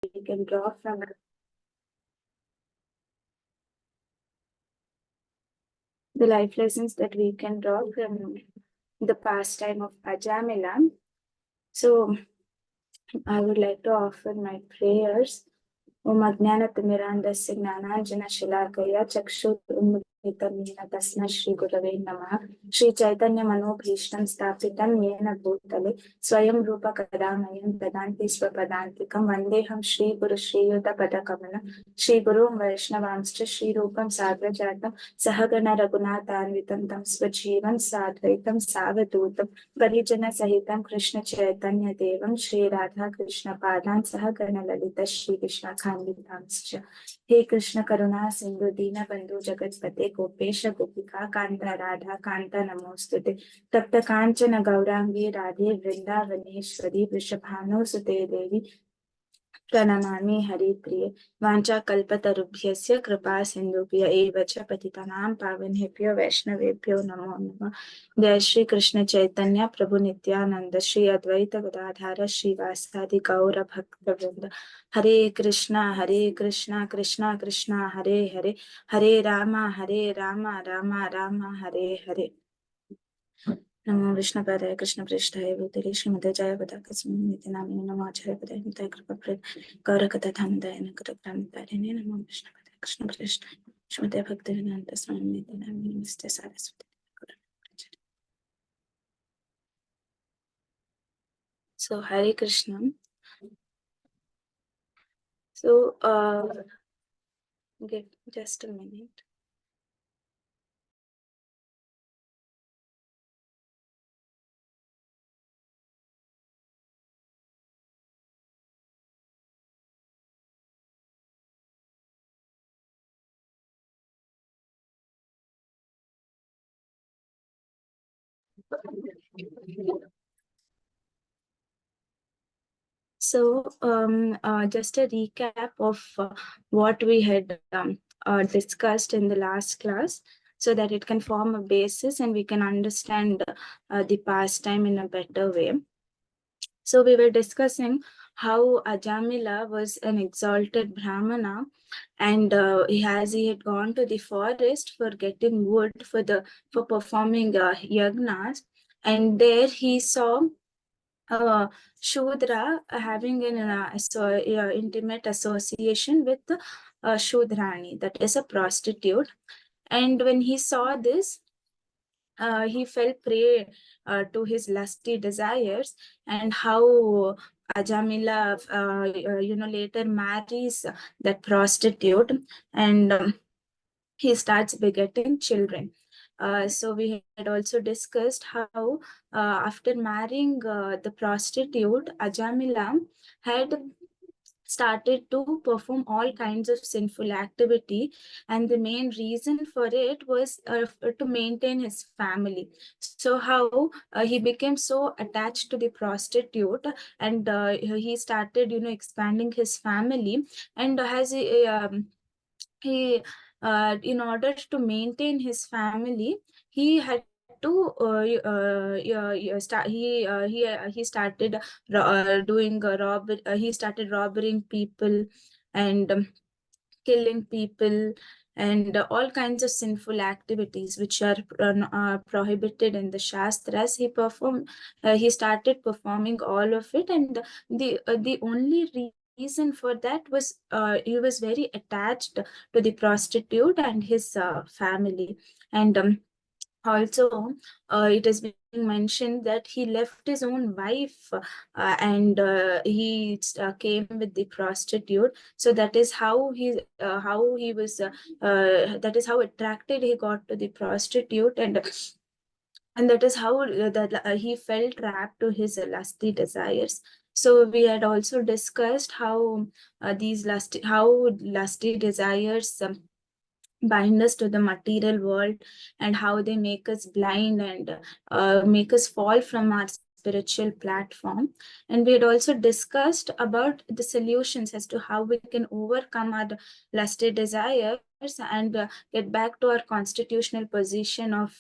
we can draw from the life lessons that we can draw from the pastime of Ajamila. So I would like to offer my prayers. Om Ajnanatimirandasya Gnananjana Shilakaya Chakshur Tasma Shri Gurave Namaha Shri Chaitanya Manobhishtam Stapitam Yena Bhutale Swayam Rupa Kadamayam Dadanti Swapadantikam Vandeham Shri Guru Shri Yuta Padakamana Shri Guru Vaishnavamscha Shri Rupam Sagrajatam Sahagana Raghunathanvitam Tam Svajivam Sadvaitam Savadutam Parijana Sahitam Krishna Chaitanya Devam Shri Radha Krishna Padan Sahagana Lalita Shri Krishna Khanditanscha हे कृष्ण करुणा सिंधु दीन बंधु जगतपते गोपेश गोपिका कांता राधा कांता नमोस्तुते तप्त कांचन गौरांगी राधे वृंदावनेश्वरी वृषभानुसुते देवी प्रणमामि हरिप्रिये वाञ्छाकल्पतरुभ्यस्य कृपा सिन्धुभ्य एव च पतितानां पावनेभ्यो वैष्णवेभ्यो नमो नमः। जय श्री कृष्ण चैतन्य प्रभु नित्यानंद श्री अद्वैत गदाधर श्रीवासादि गौर भक्तवृंद हरे कृष्णा कृष्णा कृष्णा हरे हरे हरे राम राम राम हरे हरे। नमो विष्णुपदाय कृष्णप्रेष्ठाय भूतले श्रीमते जयपताकस्मिन् नामिने नमो आचार्यपदाय निताय कृपाप्रद गौरकथाधामदाय नकरप्राणितारिणे नमो विष्णुपदाय कृष्णप्रेष्ठाय श्रीमते भक्तिवेदान्त स्वामिने नामिने नमस्ते Saraswati. So Hare Krishna. So give just a minute. So, just a recap of what we had discussed in the last class, so that it can form a basis and we can understand the pastime in a better way. So, we were discussing how Ajamila was an exalted Brahmana, and he had gone to the forest for getting wood for performing yagnas, and there he saw Shudra having an intimate association with Shudrani, that is a prostitute. And when he saw this, he fell prey to his lusty desires, and how Ajamila, later marries that prostitute, and he starts begetting children. So we had also discussed how after marrying the prostitute, Ajamila had started to perform all kinds of sinful activity, and the main reason for it was to maintain his family. So how he became so attached to the prostitute, and he started expanding his family, and as he in order to maintain his family, he had to he started doing he started robbing people, and killing people, and all kinds of sinful activities which are prohibited in the shastras. He started performing all of it, and the only reason for that was he was very attached to the prostitute and his family. And also it has been mentioned that he left his own wife, and he came with the prostitute. So that is how he was that is how attracted he got to the prostitute, and that is how he felt trapped to his lusty desires. So we had also discussed how lusty desires bind us to the material world, and how they make us blind, and make us fall from our spiritual platform. And we had also discussed about the solutions as to how we can overcome our lusty desires, and get back to our constitutional position of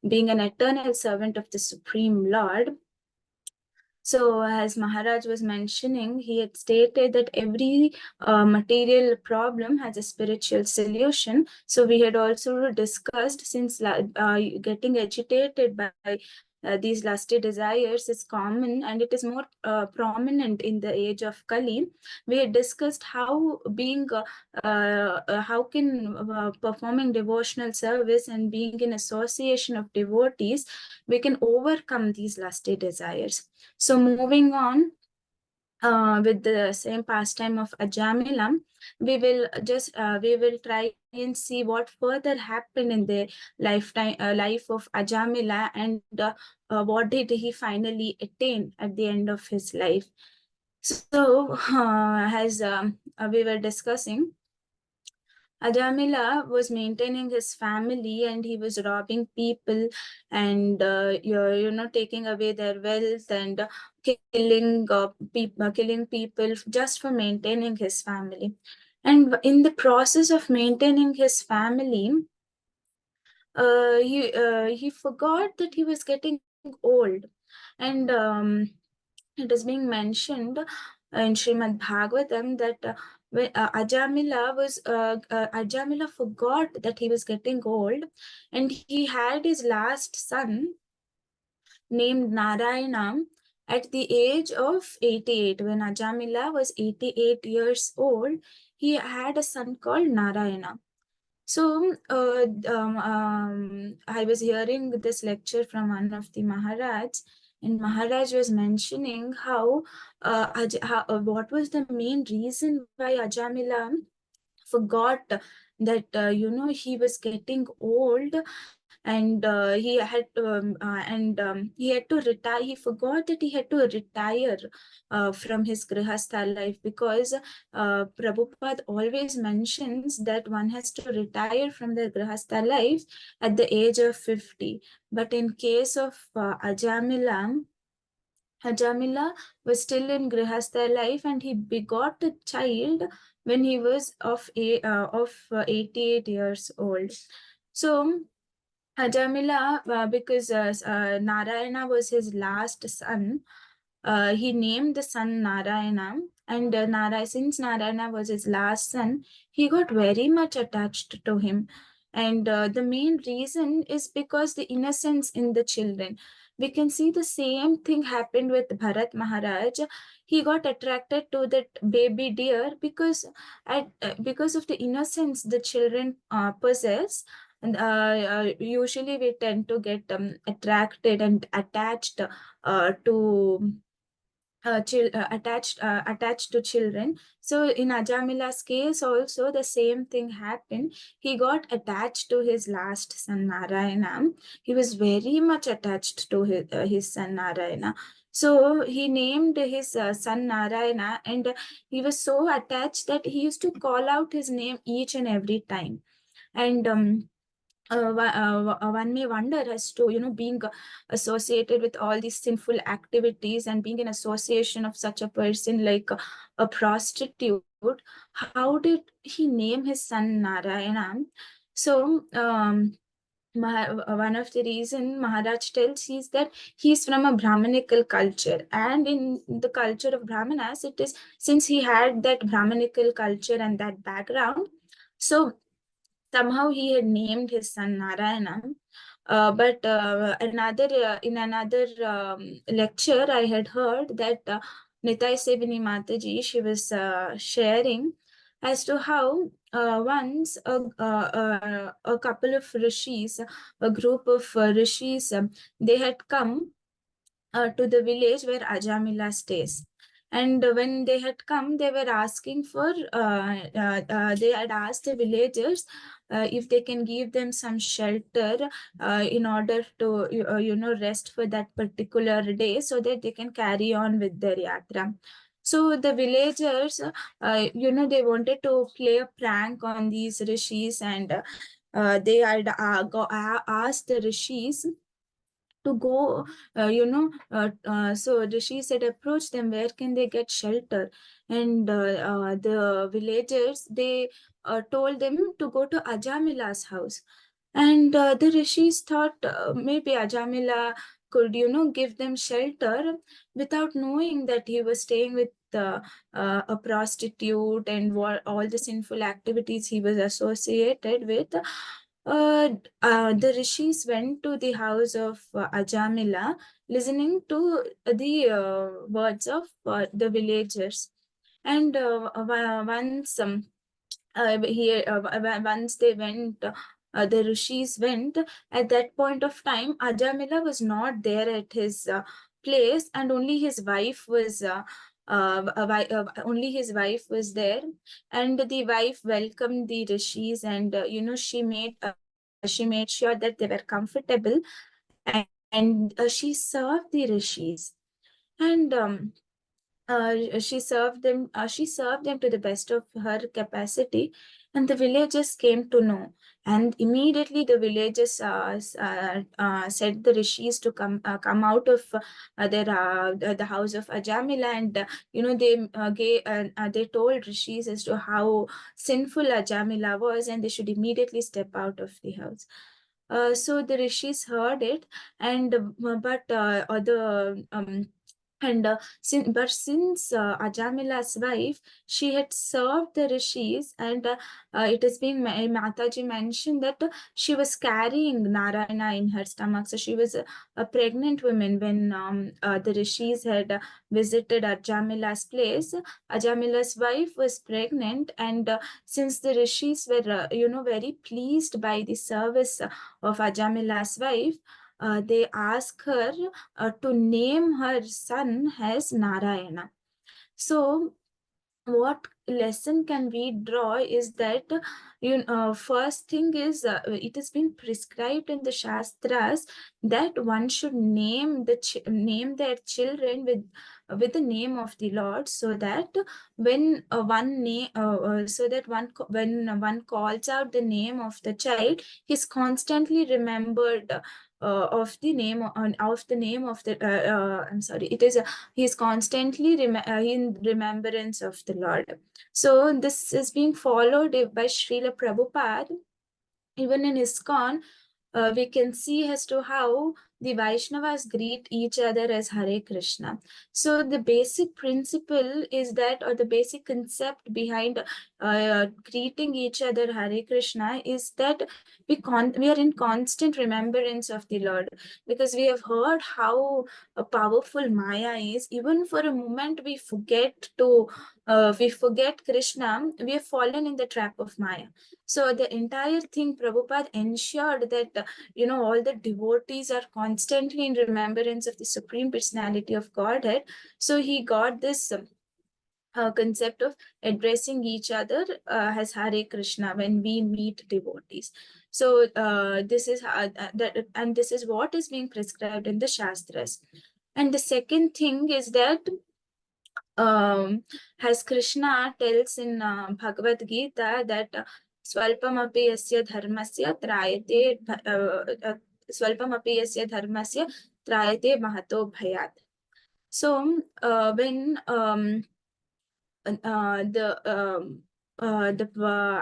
being an eternal servant of the Supreme Lord. So, as Maharaj was mentioning, he had stated that every material problem has a spiritual solution. So, we had also discussed, since getting agitated by these lusty desires is common and it is more prominent in the age of Kali. We had discussed how how can performing devotional service and being in association of devotees, we can overcome these lusty desires. So moving on with the same pastime of Ajamila, we will try and see what further happened in the life of Ajamila, and what did he finally attain at the end of his life. So as we were discussing, Ajamila was maintaining his family and he was robbing people and taking away their wealth and killing people just for maintaining his family. And in the process of maintaining his family, he forgot that he was getting old, and it is being mentioned in Srimad Bhagavatam that Ajamila forgot that he was getting old, and he had his last son named Narayana at the age of 88. When Ajamila was 88 years old, he had a son called Narayana. So, I was hearing this lecture from one of the Maharaj, and Maharaj was mentioning what was the main reason why Ajamila forgot that he was getting old, and he had to retire. He forgot that he had to retire from his grihastha life, because Prabhupada always mentions that one has to retire from the grihastha life at the age of 50. But in case of Ajamila was still in grihastha life, and he begot a child when he was of 88 years old. So Ajamila, because Narayana was his last son, he named the son Narayana. And since Narayana was his last son, he got very much attached to him. And the main reason is because the innocence in the children. We can see the same thing happened with Bharat Maharaj. He got attracted to that baby deer because of the innocence the children possess. And usually we tend to get attracted and attached to attached to children. So in Ajamila's case also the same thing happened. He got attached to his last son Narayana. He was very much attached to his son Narayana. So he named his son Narayana, and he was so attached that he used to call out his name each and every time. And one may wonder as to being associated with all these sinful activities and being in association of such a person like a prostitute, how did he name his son Narayana? So one of the reason Maharaj tells is that he's from a Brahmanical culture, and in the culture of Brahmanas, it is, since he had that Brahmanical culture and that background, so somehow he had named his son Narayana. But in another lecture, I had heard that Nitai Sevini Mataji, she was sharing as to how once a couple of rishis, a group of rishis, they had come to the village where Ajamila stays. And when they had come, they were asking for, they had asked the villagers if they can give them some shelter in order to, rest for that particular day so that they can carry on with their yatra. So the villagers, they wanted to play a prank on these rishis, and they had asked the rishis to go, so Rishi said, approach them, where can they get shelter? And the villagers, they told them to go to Ajamila's house. And the rishis thought maybe Ajamila could give them shelter without knowing that he was staying with a prostitute and what all the sinful activities he was associated with. The rishis went to the house of Ajamila, listening to the words of the villagers. And once once they went, the rishis went. At that point of time, Ajamila was not there at his place, and only his wife was. Only his wife was there, and the wife welcomed the rishis, and she made sure that they were comfortable, and she served the rishis, and she served them to the best of her capacity, and the villagers came to know, and immediately the villagers said the rishis to come out of the house of Ajamila, and they told rishis as to how sinful Ajamila was, and they should immediately step out of the house. So the rishis heard it, and but the and since Ajamila's wife, she had served the rishis, and it is being Mataji mentioned that she was carrying Narayana in her stomach. So she was a pregnant woman when the rishis had visited Ajamila's place. Ajamila's wife was pregnant, and since the rishis were very pleased by the service of Ajamila's wife, they asked her to name her son as Narayana. So what lesson can we draw is that first thing is it has been prescribed in the Shastras that one should name their children with the name of the Lord, so that when one name so that when one calls out the name of the child, he's constantly remembered of the name of the I'm sorry, it is he is constantly in remembrance of the Lord. So this is being followed by Srila Prabhupada. Even in ISKCON, we can see as to how the Vaishnavas greet each other as Hare Krishna. So the basic principle is that, or the basic concept behind greeting each other Hare Krishna is that we are in constant remembrance of the Lord, because we have heard how powerful Maya is. Even for a moment we forget Krishna, we have fallen in the trap of Maya. So the entire thing, Prabhupada ensured that all the devotees are constantly in remembrance of the Supreme Personality of Godhead. So he got this concept of addressing each other as Hare Krishna when we meet devotees. So this is and this is what is being prescribed in the Shastras. And the second thing is that as Krishna tells in Bhagavad Gita that Swalpamapi yasya dharmasya trayate Swalpamapi yasya dharmasya trayate mahato bhayat. So when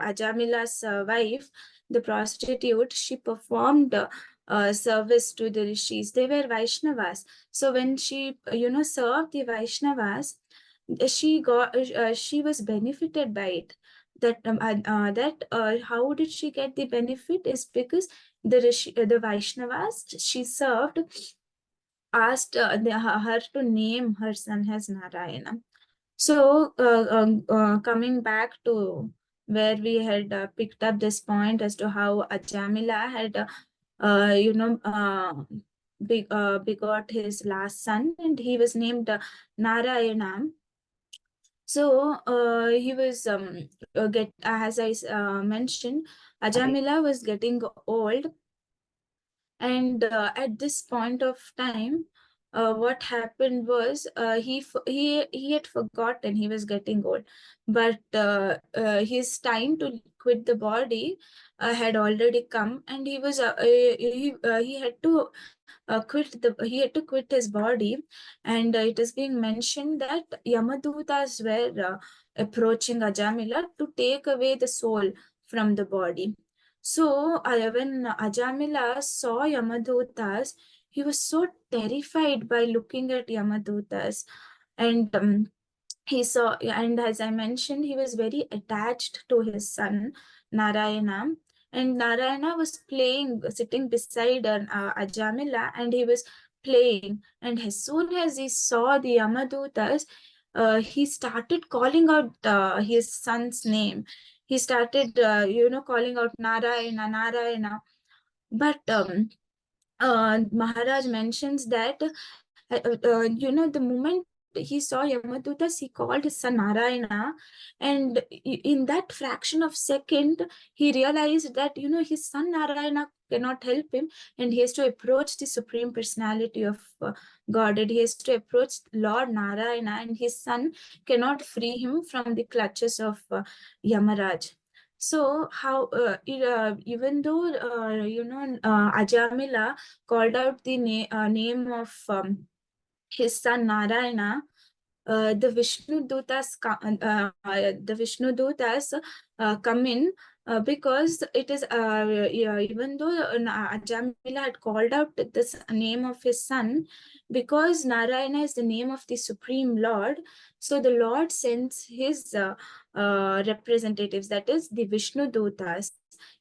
Ajamila's wife, the prostitute, she performed service to the rishis. They were Vaishnavas. So when she, served the Vaishnavas, she was benefited by it. How did she get the benefit is because the Vaishnavas she served asked her to name her son as Narayana. So coming back to where we had picked up this point as to how Ajamila had begot his last son, and he was named Narayana. So he was as I mentioned, Ajamila was getting old, and at this point of time, what happened was he had forgotten he was getting old, but his time to quit the body had already come, and he had to he had to quit his body, and it is being mentioned that Yamadutas were approaching Ajamila to take away the soul from the body. So when Ajamila saw Yamadutas, he was so terrified by looking at Yamadutas. And he saw, and as I mentioned, he was very attached to his son Narayana. And Narayana was playing, sitting beside Ajamila, and he was playing. And as soon as he saw the Yamadutas, he started calling out his son's name. He started, calling out Narayana, Narayana. But Maharaj mentions that, the moment he saw Yamadutas, he called his son Narayana, and in that fraction of second, he realized that, his son Narayana cannot help him, and he has to approach the Supreme Personality of Godhead. He has to approach Lord Narayana, and his son cannot free him from the clutches of Yamaraj. So how even though Ajamila called out the name of his son Narayana, the Vishnu Dutas come in, because it is even though Ajamila had called out this name of his son, because Narayana is the name of the Supreme Lord, so the Lord sends his representatives, that is the Vishnu Dutas,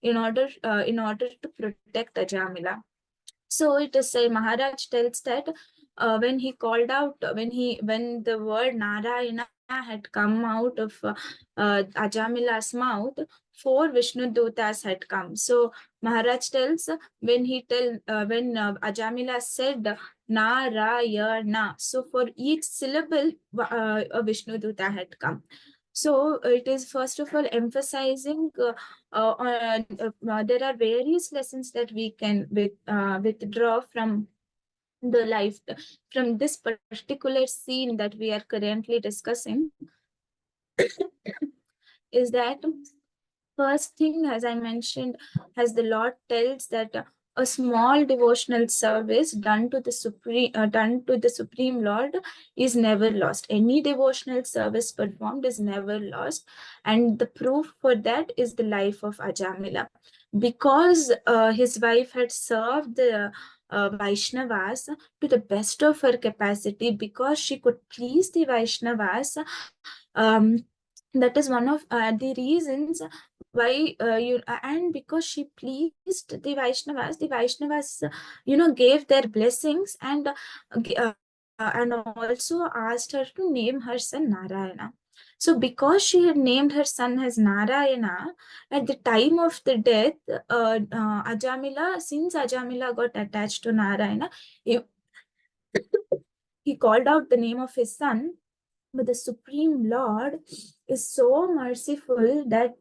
in order to protect Ajamila. So it is say Maharaj tells that when he called out, when the word Narayana had come out of Ajamila's mouth, four Vishnu Dutas had come. So Maharaj tells, when Ajamila said Narayana, so for each syllable a Vishnu Duta had come. So it is first of all emphasizing there are various lessons that we can withdraw from the life, from this particular scene that we are currently discussing. Is that first thing, as I mentioned, as the Lord tells that a small devotional service done to the Supreme Lord is never lost. Any devotional service performed is never lost, and the proof for that is the life of Ajamila, because his wife had served the Vaishnavas to the best of her capacity, because she could please the Vaishnavas. Um, that is one of the reasons why and because she pleased the Vaishnavas gave their blessings, and also asked her to name her son Narayana. So because she had named her son as Narayana, at the time of the death, Ajamila, since Ajamila got attached to Narayana, he, he called out the name of his son. But the Supreme Lord is so merciful that,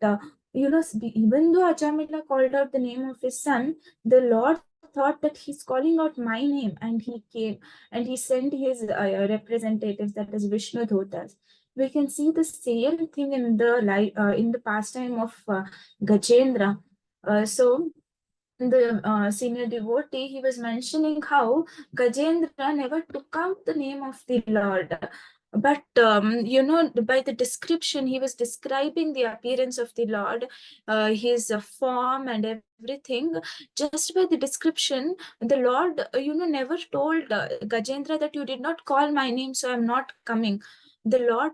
even though Ajamila called out the name of his son, the Lord thought that he's calling out my name, and he came and he sent his representatives, that is Vishnu Dhotas. We can see the same thing in the pastime of Gajendra. So the senior devotee, he was mentioning how Gajendra never took out the name of the Lord. But, by the description, he was describing the appearance of the Lord, his form and everything. Just by the description, the Lord, never told Gajendra that you did not call my name, so I'm not coming. The Lord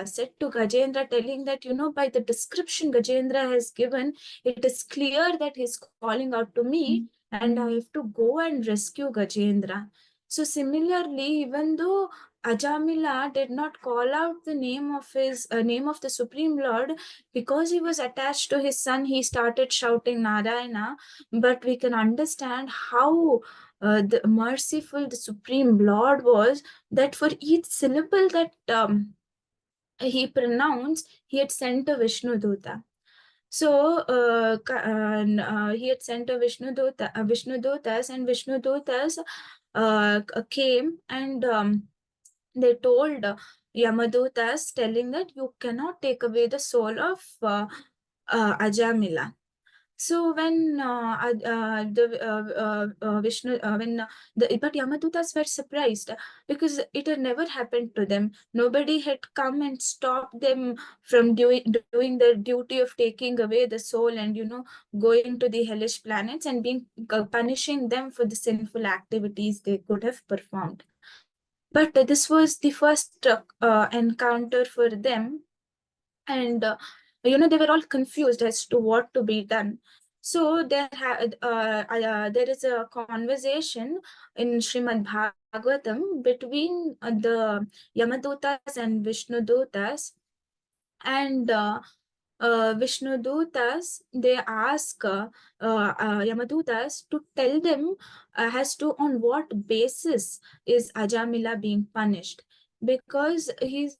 said to Gajendra, telling that, by the description Gajendra has given, it is clear that he's calling out to me, and I have to go and rescue Gajendra. So similarly, even though Ajamila did not call out the name of the Supreme Lord, because he was attached to his son, he started shouting Narayana. But we can understand how the merciful the Supreme Lord was, that for each syllable that he pronounced, he had sent a Vishnu Duta. So he had sent a Vishnu Dutas, and Vishnu Dutas came, and they told Yamadutas, telling that you cannot take away the soul of Ajamila. So when Vishnu, but Yamadutas were surprised because it had never happened to them. Nobody had come and stopped them from doing their duty of taking away the soul and, going to the hellish planets and being punishing them for the sinful activities they could have performed. But this was the first encounter for them, and they were all confused as to what to be done. So there is a conversation in Srimad Bhagavatam between the Yamadutas and Vishnudutas, and Vishnudutas, they ask Yamadutas to tell them as to on what basis is Ajamila being punished, because he's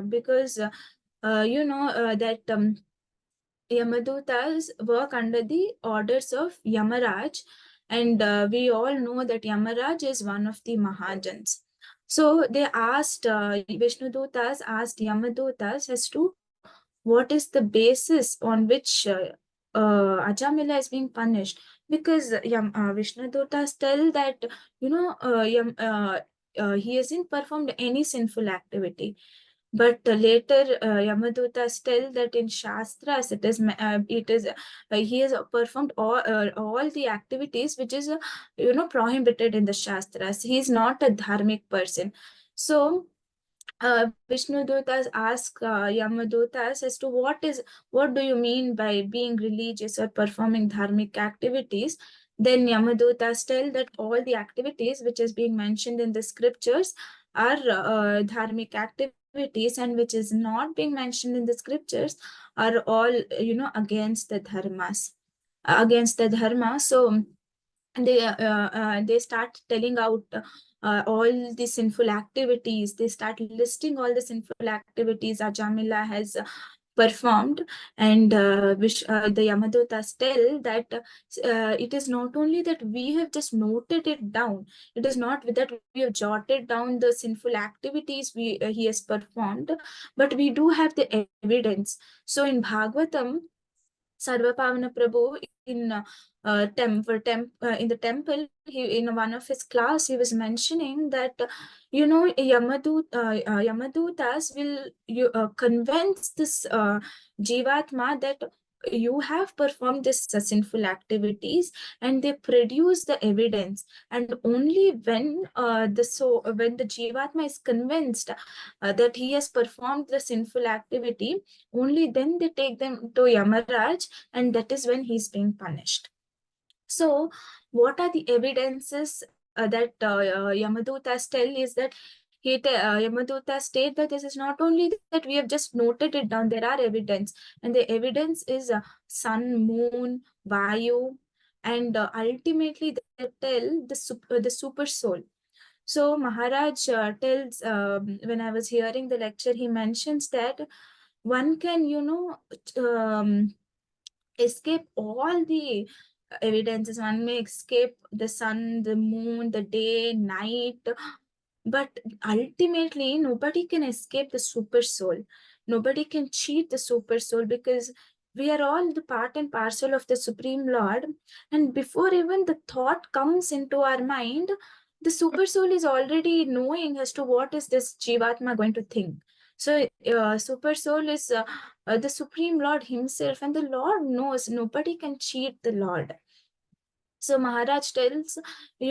because that Yamadutas work under the orders of Yamaraj, and we all know that Yamaraj is one of the Mahajans. So they asked, Vishnudutas asked Yamadutas as to what is the basis on which Ajamila is being punished. Because Vishnudutas tell that, he hasn't performed any sinful activity. But later, Yamadutas tell that in Shastras, he has performed all the activities which is prohibited in the Shastras. He is not a dharmic person. So Vishnu Dutas ask Yamadutas as to what do you mean by being religious or performing dharmic activities. Then Yamadutas tell that all the activities which is being mentioned in the scriptures are dharmic activities, and which is not being mentioned in the scriptures are all against the dharmas, against the dharma. So they start telling out all the sinful activities. They start listing all the sinful activities Ajamila has performed, and the Yamadutas tell that it is not only that we have just noted it down, it is not that we have jotted down the sinful activities he has performed, but we do have the evidence. So in Bhagavatam, Sarvapavana Prabhu in in the temple, in one of his class, he was mentioning that Yamadutas will convince this Jivatma that you have performed this sinful activities, and they produce the evidence. And only when when the Jivatma is convinced that he has performed the sinful activity, only then they take them to Yamaraj, and that is when he's being punished. So, what are the evidences that Yamadutas tell is that Yamadutas state that this is not only that we have just noted it down, there are evidence, and the evidence is sun, moon, Vayu, and ultimately they tell the super soul. So Maharaj tells, when I was hearing the lecture, he mentions that one can, escape all the evidences. One may escape the sun, the moon, the day, night, but ultimately nobody can escape the super soul. Nobody can cheat the super soul, because we are all the part and parcel of the Supreme Lord. And before even the thought comes into our mind, the super soul is already knowing as to what is this Jivatma going to think. So super soul is the Supreme Lord himself, and the Lord knows nobody can cheat the Lord. So Maharaj tells, we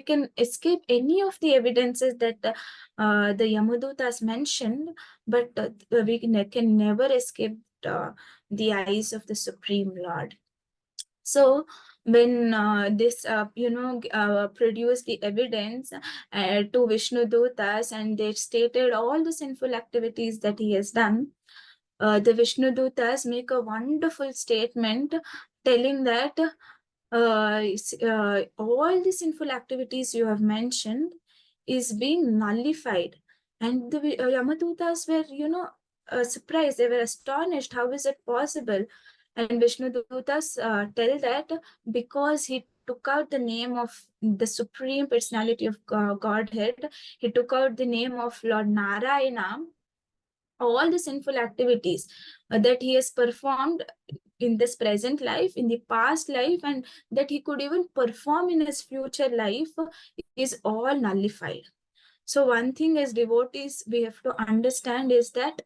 can escape any of the evidences that the Yamadutas mentioned, but we can never escape the eyes of the Supreme Lord. So when this, produced the evidence to Vishnu Dutas, and they stated all the sinful activities that he has done, the Vishnu Dutas make a wonderful statement telling that all the sinful activities you have mentioned is being nullified. And the Yamadutas were, surprised. They were astonished. How is it possible? And Vishnu Dutas tell that because he took out the name of the Supreme Personality of Godhead, he took out the name of Lord Narayana, all the sinful activities that he has performed in this present life, in the past life, and that he could even perform in his future life is all nullified. So one thing as devotees we have to understand is that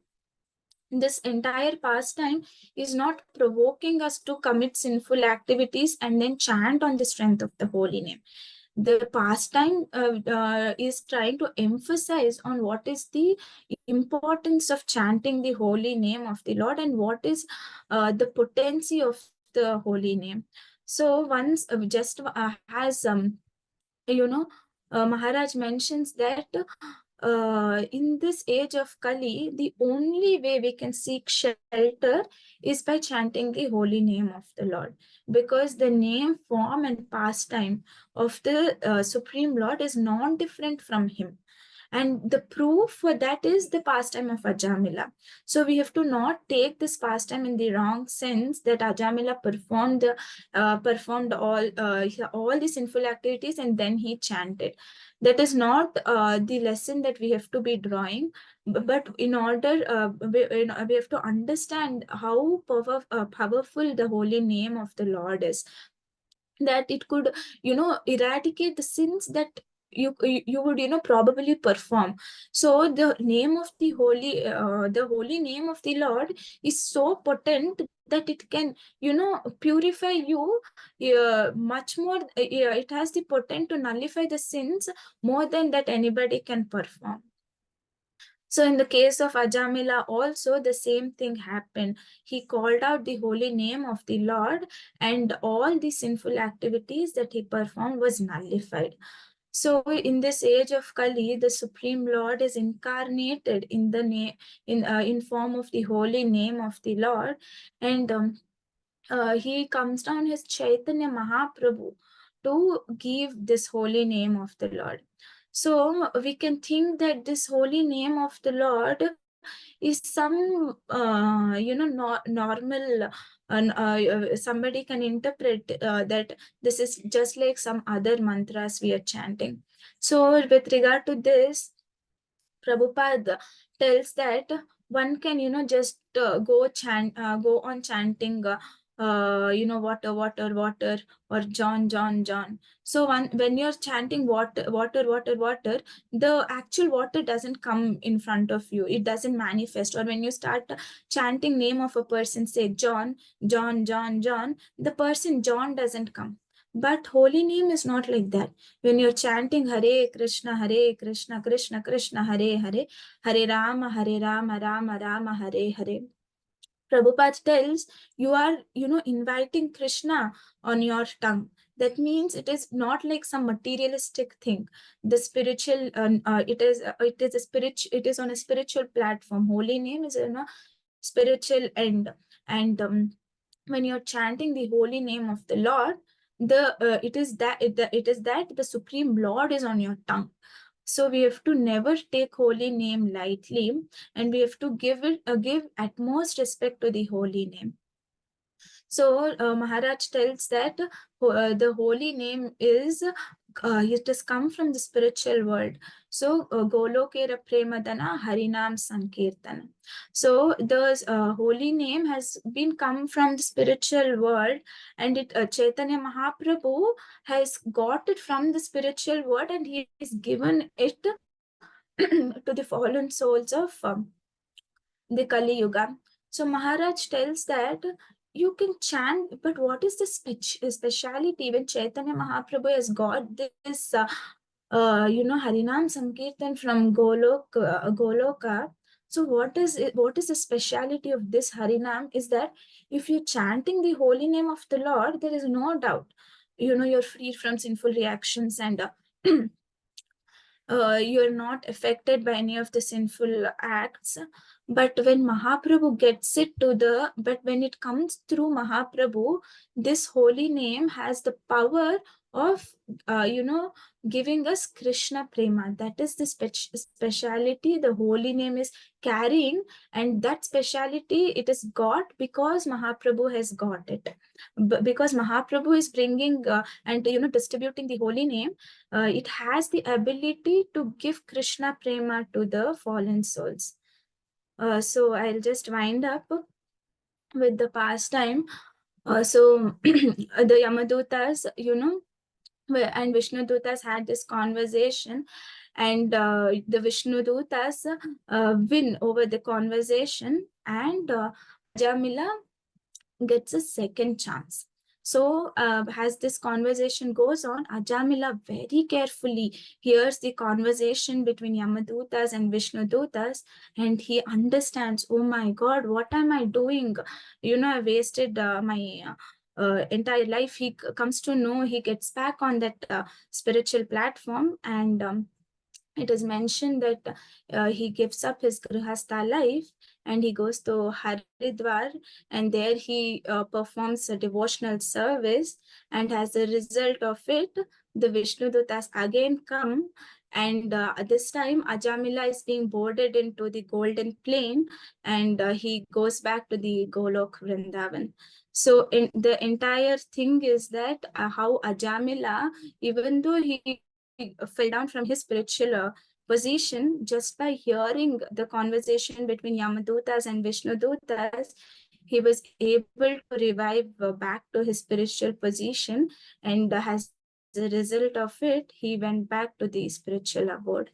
this entire pastime is not provoking us to commit sinful activities and then chant on the strength of the holy name. The pastime is trying to emphasize on what is the importance of chanting the holy name of the Lord and what is the potency of the holy name. So once just has Maharaj mentions that in this age of Kali, the only way we can seek shelter is by chanting the holy name of the Lord, because the name, form, and pastime of the Supreme Lord is non-different from him. And the proof for that is the pastime of Ajamila. So we have to not take this pastime in the wrong sense that Ajamila performed all the sinful activities and then he chanted. That is not the lesson that we have to be drawing. But in order, we have to understand how powerful the holy name of the Lord is, that it could eradicate the sins that you would probably perform. So the holy name of the Lord is so potent that it can purify you much more. It has the potent to nullify the sins more than that anybody can perform. So in the case of Ajamila also the same thing happened. He called out the holy name of the Lord and all the sinful activities that he performed was nullified. So in this age of Kali, the Supreme Lord is incarnated in the in form of the holy name of the Lord, and he comes down as Chaitanya Mahaprabhu to give this holy name of the Lord. So we can think that this holy name of the Lord is some normal, somebody can interpret that this is just like some other mantras we are chanting. So with regard to this, Prabhupada tells that one can, just go on chanting, water, water, water, or John, John, John. So when you're chanting water, water, water, water, the actual water doesn't come in front of you. It doesn't manifest. Or when you start chanting name of a person, say John, John, John, John, the person John doesn't come. But holy name is not like that. When you're chanting Hare Krishna, Krishna Krishna, Hare Hare, Hare Rama, Rama Rama, Hare Hare. Prabhupada tells you are, inviting Krishna on your tongue. That means it is not like some materialistic thing. The spiritual, it is on a spiritual platform. Holy name is on a spiritual end, and when you're chanting the holy name of the Lord, it is that the Supreme Lord is on your tongue. So we have to never take holy name lightly, and we have to give utmost respect to the holy name. So Maharaj tells that the holy name is it has come from the spiritual world. So Golokera Premadana Harinam Sankirtana. So the holy name has been come from the spiritual world, and it Chaitanya Mahaprabhu has got it from the spiritual world, and he has given it to the fallen souls of the Kali Yuga. So Maharaj tells that you can chant, but what is the speciality when Chaitanya Mahaprabhu has got this, Harinam Sankirtan from Goloka? So what is it, what is the speciality of this Harinam is that if you're chanting the holy name of the Lord, there is no doubt, you're free from sinful reactions, and you're not affected by any of the sinful acts. But when when it comes through Mahaprabhu, this holy name has the power of, giving us Krishna Prema. That is the speciality the holy name is carrying, and that speciality it is got because Mahaprabhu has got it. Because Mahaprabhu is bringing and distributing the holy name, it has the ability to give Krishna Prema to the fallen souls. So I'll just wind up with the pastime. So the Yamadutas, and Vishnu Dutas had this conversation, and the Vishnu Dutas win over the conversation, and Ajamila gets a second chance. So, as this conversation goes on, Ajamila very carefully hears the conversation between Yamadutas and Vishnu Dutas, and he understands, oh my God, what am I doing? I wasted my entire life. He comes to know, he gets back on that spiritual platform, and it is mentioned that he gives up his grihastha life and he goes to Haridwar, and there he performs a devotional service, and as a result of it, the Vishnu Dutas again come, and this time Ajamila is being boarded into the golden plane, and he goes back to the Golok Vrindavan. So in the entire thing is that how Ajamila, even though he fell down from his spiritual position, just by hearing the conversation between Yamadutas and Vishnu Dutas, he was able to revive back to his spiritual position, and as a result of it, he went back to the spiritual abode.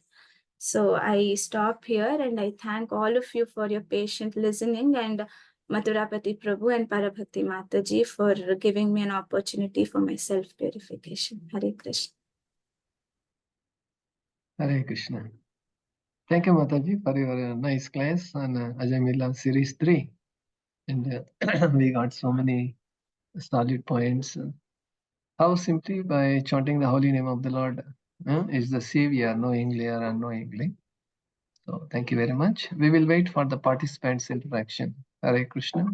So I stop here, and I thank all of you for your patient listening, and Mathurapati Prabhu and Parabhakti Mataji for giving me an opportunity for my self-purification. Hare Krishna. Hare Krishna. Thank you, Mataji, for your nice class on Ajamila Series 3. And we got so many solid points. How simply by chanting the holy name of the Lord is the Savior, knowingly or unknowingly. So thank you very much. We will wait for the participants' interaction. Hare Krishna.